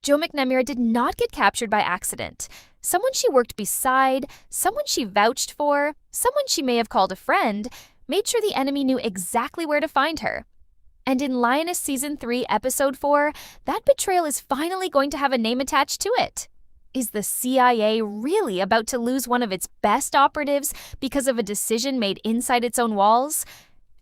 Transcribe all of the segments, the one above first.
Joe McNamera did not get captured by accident. Someone she worked beside, someone she vouched for, someone she may have called a friend, made sure the enemy knew exactly where to find her. And in Lioness Season 3, Episode 4, that betrayal is finally going to have a name attached to it. Is the CIA really about to lose one of its best operatives because of a decision made inside its own walls?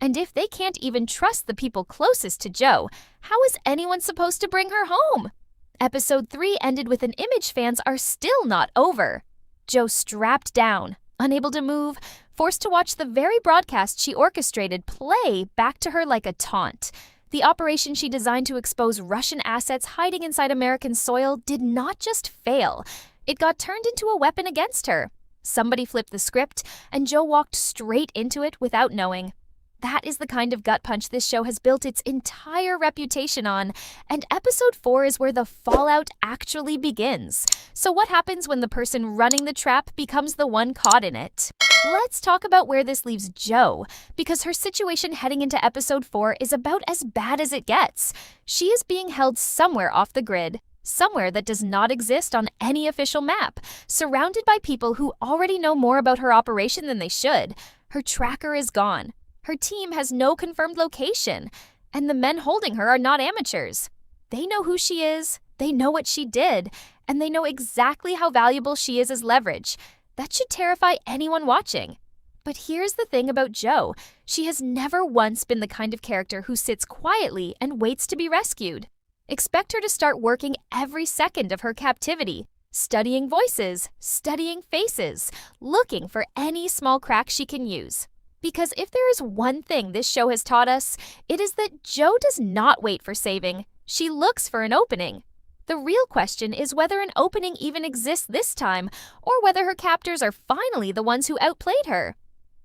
And if they can't even trust the people closest to Joe, how is anyone supposed to bring her home? Episode 3 ended with an image fans are still not over. Joe strapped down, unable to move, forced to watch the very broadcast she orchestrated play back to her like a taunt. The operation she designed to expose Russian assets hiding inside American soil did not just fail. It got turned into a weapon against her. Somebody flipped the script, and Joe walked straight into it without knowing. That is the kind of gut punch this show has built its entire reputation on, and Episode 4 is where the fallout actually begins. So what happens when the person running the trap becomes the one caught in it? Let's talk about where this leaves Joe, because her situation heading into Episode 4 is about as bad as it gets. She is being held somewhere off the grid, somewhere that does not exist on any official map, surrounded by people who already know more about her operation than they should. Her tracker is gone. Her team has no confirmed location, and the men holding her are not amateurs. They know who she is, they know what she did, and they know exactly how valuable she is as leverage. That should terrify anyone watching. But here's the thing about Joe. She has never once been the kind of character who sits quietly and waits to be rescued. Expect her to start working every second of her captivity, studying voices, studying faces, looking for any small crack she can use. Because if there is one thing this show has taught us, it is that Joe does not wait for saving. She looks for an opening. The real question is whether an opening even exists this time, or whether her captors are finally the ones who outplayed her.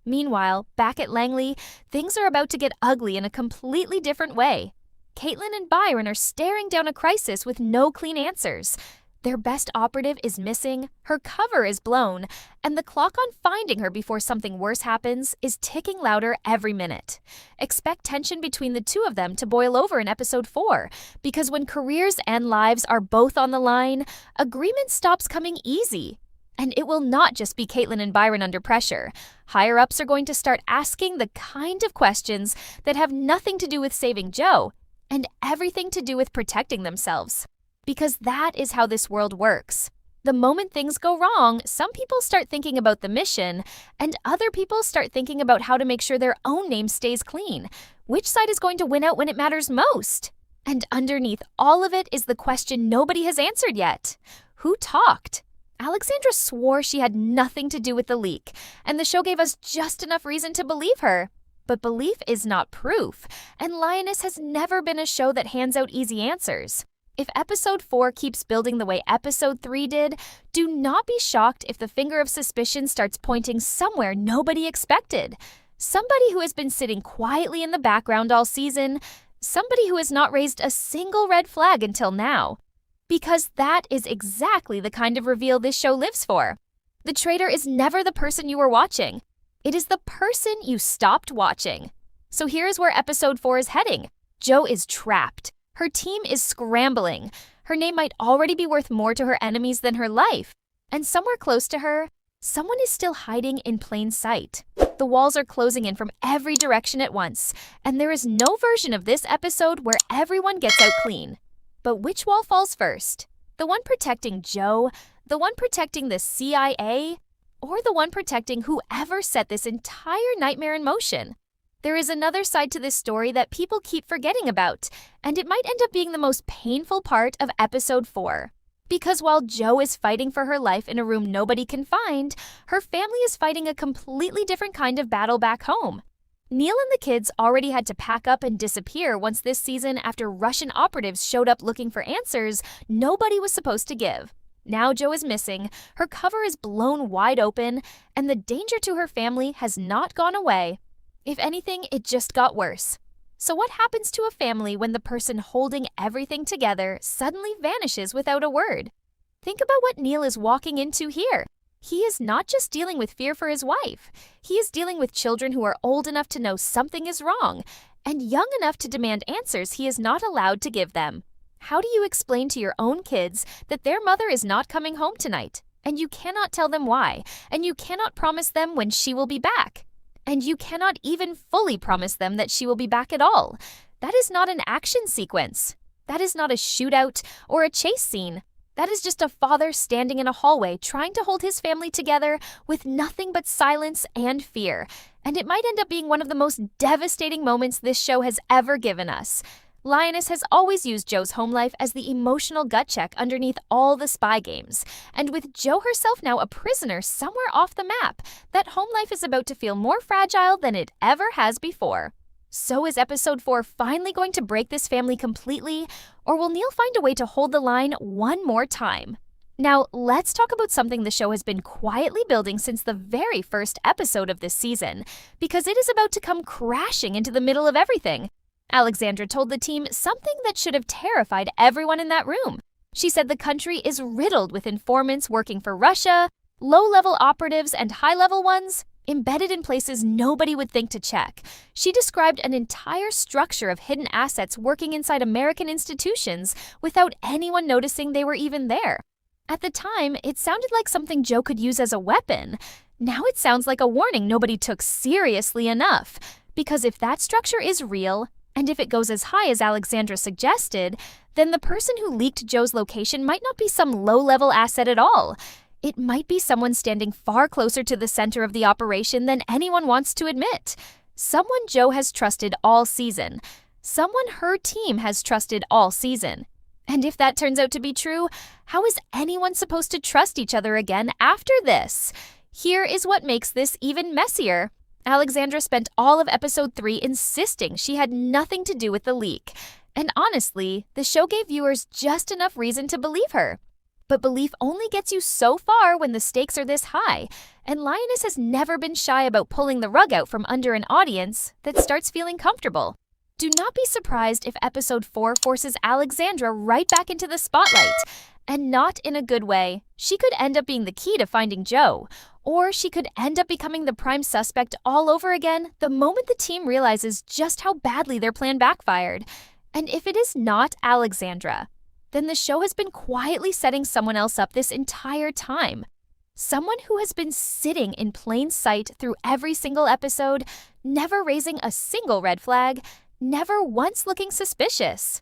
Meanwhile, back at Langley, things are about to get ugly in a completely different way. Caitlin and Byron are staring down a crisis with no clean answers. Their best operative is missing, her cover is blown, and the clock on finding her before something worse happens is ticking louder every minute. Expect tension between the two of them to boil over in Episode 4, because when careers and lives are both on the line, agreement stops coming easy. And it will not just be Caitlin and Byron under pressure. Higher-ups are going to start asking the kind of questions that have nothing to do with saving Joe, and everything to do with protecting themselves. Because that is how this world works. The moment things go wrong, some people start thinking about the mission, and other people start thinking about how to make sure their own name stays clean. Which side is going to win out when it matters most? And underneath all of it is the question nobody has answered yet. Who talked? Alexandra swore she had nothing to do with the leak, and the show gave us just enough reason to believe her. But belief is not proof, and Lioness has never been a show that hands out easy answers. If Episode 4 keeps building the way Episode 3 did, do not be shocked if the finger of suspicion starts pointing somewhere nobody expected. Somebody who has been sitting quietly in the background all season, somebody who has not raised a single red flag until now. Because that is exactly the kind of reveal this show lives for. The traitor is never the person you were watching. It is the person you stopped watching. So here is where Episode 4 is heading. Joe is trapped. Her team is scrambling. Her name might already be worth more to her enemies than her life. And somewhere close to her, someone is still hiding in plain sight. The walls are closing in from every direction at once, and there is no version of this episode where everyone gets out clean. But which wall falls first? The one protecting Joe? The one protecting the CIA? Or the one protecting whoever set this entire nightmare in motion? There is another side to this story that people keep forgetting about, and it might end up being the most painful part of Episode 4. Because while Joe is fighting for her life in a room nobody can find, her family is fighting a completely different kind of battle back home. Neil and the kids already had to pack up and disappear once this season after Russian operatives showed up looking for answers nobody was supposed to give. Now Joe is missing, her cover is blown wide open, and the danger to her family has not gone away. If anything, it just got worse. So what happens to a family when the person holding everything together suddenly vanishes without a word? Think about what Neil is walking into here. He is not just dealing with fear for his wife. He is dealing with children who are old enough to know something is wrong, and young enough to demand answers he is not allowed to give them. How do you explain to your own kids that their mother is not coming home tonight, and you cannot tell them why, and you cannot promise them when she will be back, and you cannot even fully promise them that she will be back at all? That is not an action sequence. That is not a shootout or a chase scene. That is just a father standing in a hallway trying to hold his family together with nothing but silence and fear. And it might end up being one of the most devastating moments this show has ever given us. Lioness has always used Joe's home life as the emotional gut check underneath all the spy games. And with Joe herself now a prisoner somewhere off the map, that home life is about to feel more fragile than it ever has before. So is episode 4 finally going to break this family completely, or will Neil find a way to hold the line one more time? Now, let's talk about something the show has been quietly building since the very first episode of this season, because it is about to come crashing into the middle of everything. Alexandra told the team something that should have terrified everyone in that room. She said the country is riddled with informants working for Russia, low-level operatives and high-level ones, embedded in places nobody would think to check. She described an entire structure of hidden assets working inside American institutions without anyone noticing they were even there. At the time, it sounded like something Joe could use as a weapon. Now it sounds like a warning nobody took seriously enough. Because if that structure is real, and if it goes as high as Alexandra suggested, then the person who leaked Joe's location might not be some low-level asset at all. It might be someone standing far closer to the center of the operation than anyone wants to admit. Someone Joe has trusted all season. Someone her team has trusted all season. And if that turns out to be true, how is anyone supposed to trust each other again after this? Here is what makes this even messier. Alexandra spent all of episode 3 insisting she had nothing to do with the leak. And honestly, the show gave viewers just enough reason to believe her. But belief only gets you so far when the stakes are this high, and Lioness has never been shy about pulling the rug out from under an audience that starts feeling comfortable. Do not be surprised if episode 4 forces Alexandra right back into the spotlight, and not in a good way. She could end up being the key to finding Joe, or she could end up becoming the prime suspect all over again the moment the team realizes just how badly their plan backfired. And if it is not Alexandra, then the show has been quietly setting someone else up this entire time. Someone who has been sitting in plain sight through every single episode, never raising a single red flag, never once looking suspicious.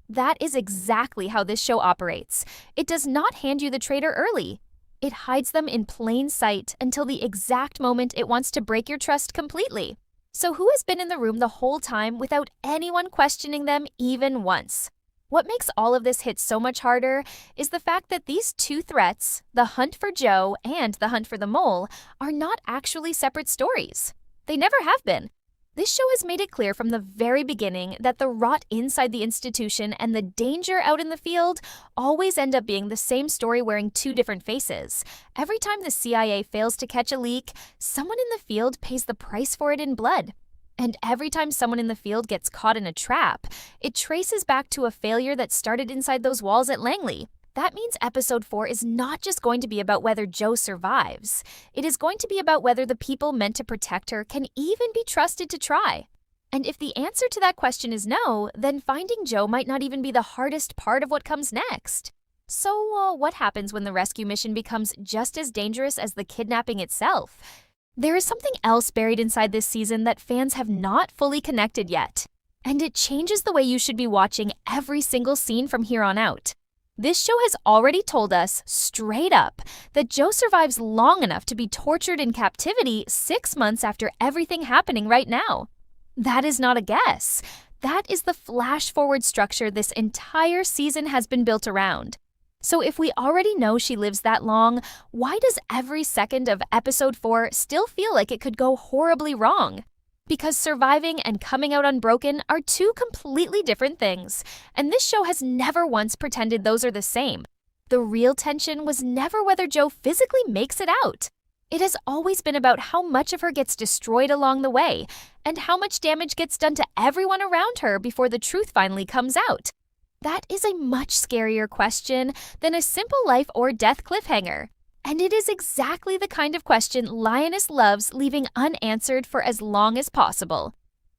That is exactly how this show operates. It does not hand you the traitor early. It hides them in plain sight until the exact moment it wants to break your trust completely. So who has been in the room the whole time without anyone questioning them even once? What makes all of this hit so much harder is the fact that these two threats, the hunt for Joe and the hunt for the mole, are not actually separate stories. They never have been. This show has made it clear from the very beginning that the rot inside the institution and the danger out in the field always end up being the same story wearing two different faces. Every time the CIA fails to catch a leak, someone in the field pays the price for it in blood. And every time someone in the field gets caught in a trap, it traces back to a failure that started inside those walls at Langley. That means episode 4 is not just going to be about whether Joe survives. It is going to be about whether the people meant to protect her can even be trusted to try. And if the answer to that question is no, then finding Joe might not even be the hardest part of what comes next. So, what happens when the rescue mission becomes just as dangerous as the kidnapping itself? There is something else buried inside this season that fans have not fully connected yet. And it changes the way you should be watching every single scene from here on out. This show has already told us, straight up, that Joe survives long enough to be tortured in captivity 6 months after everything happening right now. That is not a guess. That is the flash-forward structure this entire season has been built around. So if we already know she lives that long, why does every second of episode 4 still feel like it could go horribly wrong? Because surviving and coming out unbroken are two completely different things, and this show has never once pretended those are the same. The real tension was never whether Joe physically makes it out. It has always been about how much of her gets destroyed along the way, and how much damage gets done to everyone around her before the truth finally comes out. That is a much scarier question than a simple life or death cliffhanger. And it is exactly the kind of question Lioness loves leaving unanswered for as long as possible.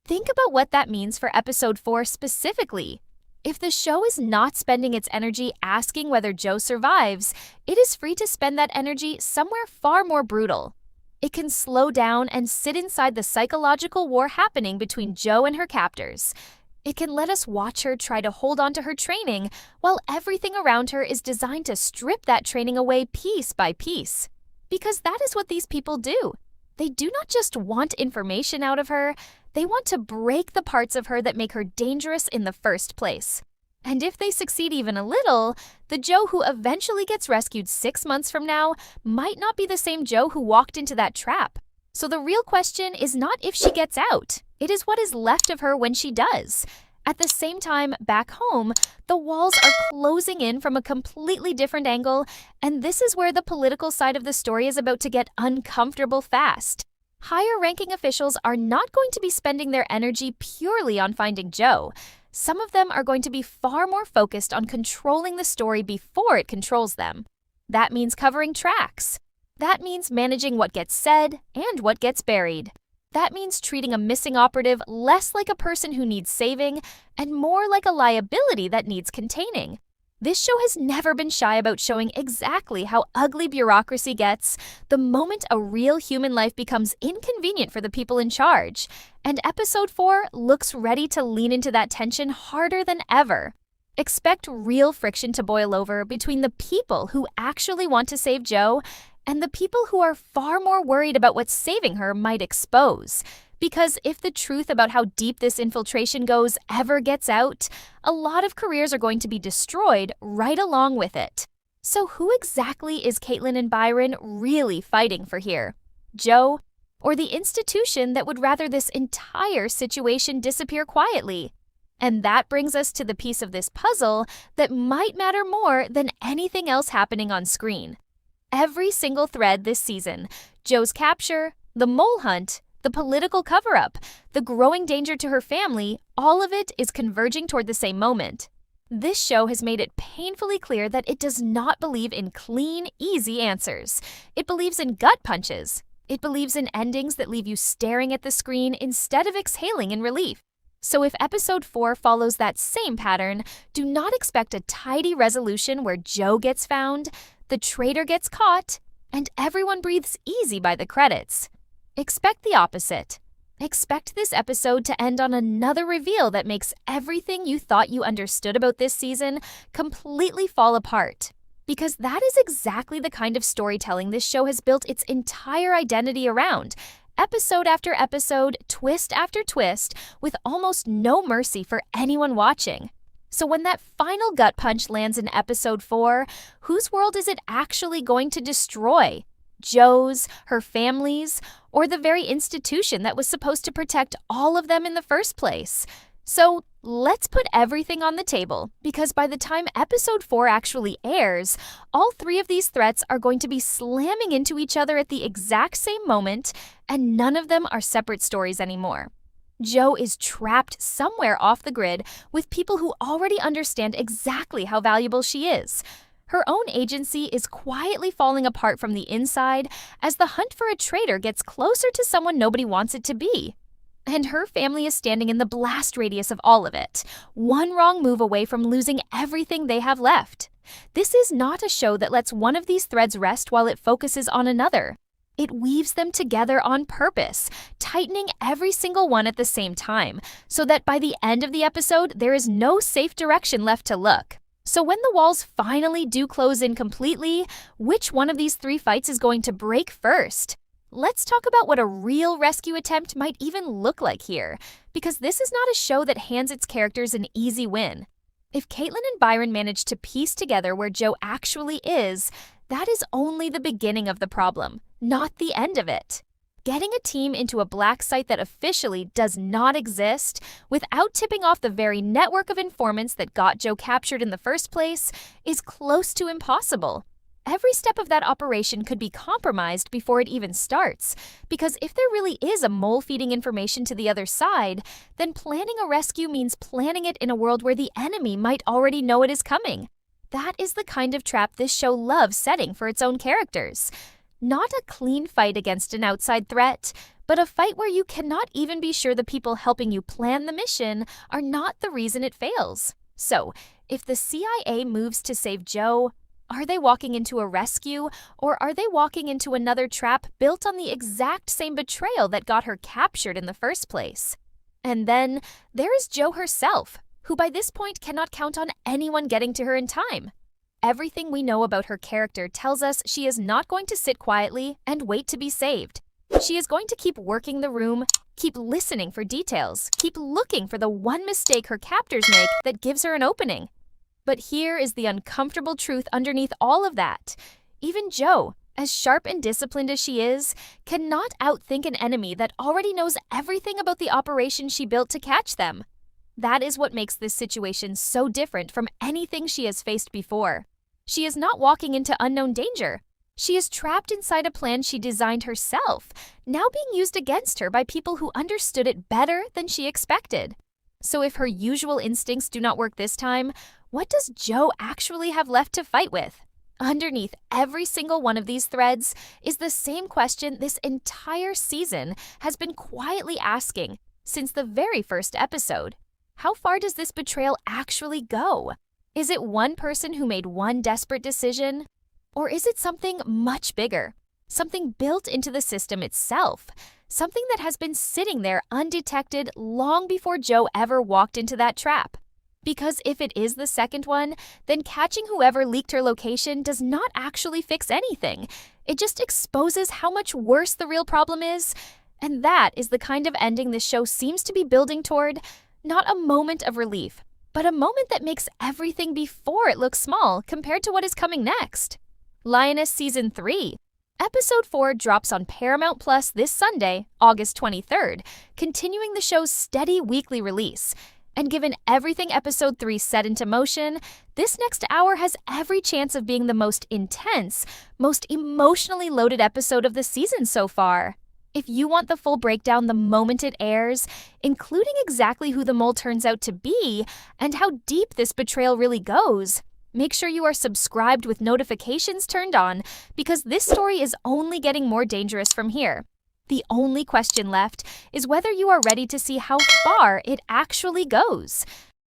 Think about what that means for episode 4 specifically. If the show is not spending its energy asking whether Joe survives, it is free to spend that energy somewhere far more brutal. It can slow down and sit inside the psychological war happening between Joe and her captors. It can let us watch her try to hold on to her training while everything around her is designed to strip that training away piece by piece. Because that is what these people do. They do not just want information out of her, they want to break the parts of her that make her dangerous in the first place. And if they succeed even a little, the Joe who eventually gets rescued 6 months from now might not be the same Joe who walked into that trap. So the real question is not if she gets out, it is what is left of her when she does. At the same time, back home, the walls are closing in from a completely different angle, and this is where the political side of the story is about to get uncomfortable fast. Higher-ranking officials are not going to be spending their energy purely on finding Joe. Some of them are going to be far more focused on controlling the story before it controls them. That means covering tracks. That means managing what gets said and what gets buried. That means treating a missing operative less like a person who needs saving and more like a liability that needs containing. This show has never been shy about showing exactly how ugly bureaucracy gets the moment a real human life becomes inconvenient for the people in charge. And episode 4 looks ready to lean into that tension harder than ever. Expect real friction to boil over between the people who actually want to save Joe and the people who are far more worried about what saving her might expose. Because if the truth about how deep this infiltration goes ever gets out, a lot of careers are going to be destroyed right along with it. So who exactly is Caitlin and Byron really fighting for here? Joe, or the institution that would rather this entire situation disappear quietly? And that brings us to the piece of this puzzle that might matter more than anything else happening on screen. Every single thread this season, Joe's capture, the mole hunt, the political cover-up, the growing danger to her family, all of it is converging toward the same moment. This show has made it painfully clear that it does not believe in clean, easy answers. It believes in gut punches. It believes in endings that leave you staring at the screen instead of exhaling in relief. So if episode 4 follows that same pattern, do not expect a tidy resolution where Joe gets found, the traitor gets caught, and everyone breathes easy by the credits. Expect the opposite. Expect this episode to end on another reveal that makes everything you thought you understood about this season completely fall apart. Because that is exactly the kind of storytelling this show has built its entire identity around. Episode after episode, twist after twist, with almost no mercy for anyone watching. So when that final gut punch lands in episode 4, whose world is it actually going to destroy? Joe's, her family's, or the very institution that was supposed to protect all of them in the first place? So let's put everything on the table, because by the time episode 4 actually airs, all 3 of these threats are going to be slamming into each other at the exact same moment, and none of them are separate stories anymore. Joe is trapped somewhere off the grid with people who already understand exactly how valuable she is. Her own agency is quietly falling apart from the inside as the hunt for a traitor gets closer to someone nobody wants it to be. And her family is standing in the blast radius of all of it, one wrong move away from losing everything they have left. This is not a show that lets one of these threads rest while it focuses on another. It weaves them together on purpose, tightening every single one at the same time, so that by the end of the episode, there is no safe direction left to look. So when the walls finally do close in completely, which one of these 3 fights is going to break first? Let's talk about what a real rescue attempt might even look like here, because this is not a show that hands its characters an easy win. If Caitlin and Byron manage to piece together where Joe actually is, that is only the beginning of the problem, not the end of it. Getting a team into a black site that officially does not exist without tipping off the very network of informants that got Joe captured in the first place is close to impossible. Every step of that operation could be compromised before it even starts, because if there really is a mole feeding information to the other side, then planning a rescue means planning it in a world where the enemy might already know it is coming. That is the kind of trap this show loves setting for its own characters. Not a clean fight against an outside threat, but a fight where you cannot even be sure the people helping you plan the mission are not the reason it fails. So, if the CIA moves to save Joe, are they walking into a rescue, or are they walking into another trap built on the exact same betrayal that got her captured in the first place? And then, there is Joe herself, who by this point cannot count on anyone getting to her in time. Everything we know about her character tells us she is not going to sit quietly and wait to be saved. She is going to keep working the room, keep listening for details, keep looking for the one mistake her captors make that gives her an opening. But here is the uncomfortable truth underneath all of that. Even Joe, as sharp and disciplined as she is, cannot outthink an enemy that already knows everything about the operation she built to catch them. That is what makes this situation so different from anything she has faced before. She is not walking into unknown danger. She is trapped inside a plan she designed herself, now being used against her by people who understood it better than she expected. So if her usual instincts do not work this time, what does Joe actually have left to fight with? Underneath every single one of these threads is the same question this entire season has been quietly asking since the very first episode. How far does this betrayal actually go? Is it one person who made one desperate decision? Or is it something much bigger? Something built into the system itself? Something that has been sitting there undetected long before Joe ever walked into that trap? Because if it is the second one, then catching whoever leaked her location does not actually fix anything. It just exposes how much worse the real problem is. And that is the kind of ending this show seems to be building toward. Not a moment of relief, but a moment that makes everything before it look small compared to what is coming next. Lioness Season 3. Episode 4 drops on Paramount Plus this Sunday, August 23rd, continuing the show's steady weekly release. And given everything Episode 3 set into motion, this next hour has every chance of being the most intense, most emotionally loaded episode of the season so far. If you want the full breakdown the moment it airs, including exactly who the mole turns out to be and how deep this betrayal really goes, make sure you are subscribed with notifications turned on because this story is only getting more dangerous from here. The only question left is whether you are ready to see how far it actually goes.